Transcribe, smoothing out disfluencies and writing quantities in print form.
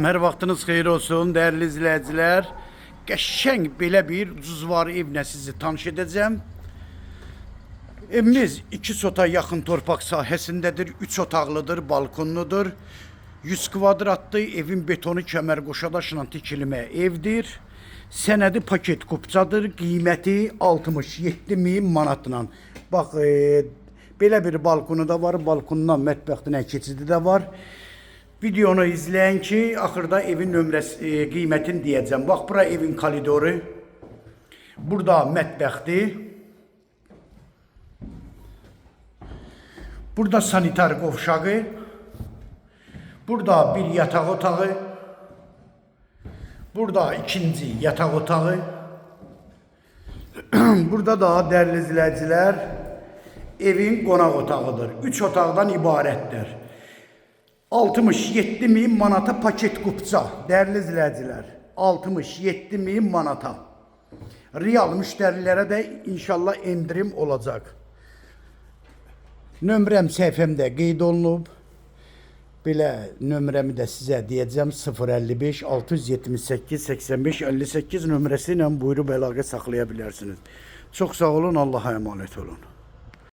Her vaxtınız xeyir olsun değerli izleyiciler. Qəşəng belə bir ucuzvar evlə sizi tanış edəcəm. Evimiz 2 sota yaxın torpaq sahəsindədir. 3 otaqlıdır, balkonludur. 100 kvadratlı evin betonu kəmər qoşadaşla tikilmə evdir. Sənədi paket kupçadır. Qiyməti 67.000 manatla. Bax, belə bir balkonu da var. Balkondan mətbəxtinə keçidi də var. Videonu izleyin ki axırda evin nömrəsi, qiymətini deyəcəm. Bax, bura evin koridoru. Burada mətbəxdir. Burada sanitar qovşağı. Burada bir yataq otağı. Burada ikinci yataq otağı. Burada da değerli izləyicilər evin qonaq otağıdır. 3 otaqdan ibarətdir. 67.000 manata paket kupça değerli izləyicilər. 67.000 manata. Real müştərilərə də inşallah endirim olacaq. Nömrəm səhifəmdə qeyd olunub. Belə nömrəmi də sizə deyəcəm. 055 678 85 58 nömrəsi ilə buyurub əlaqə saxlaya bilərsiniz. Çox sağ olun, Allah'a emanet olun.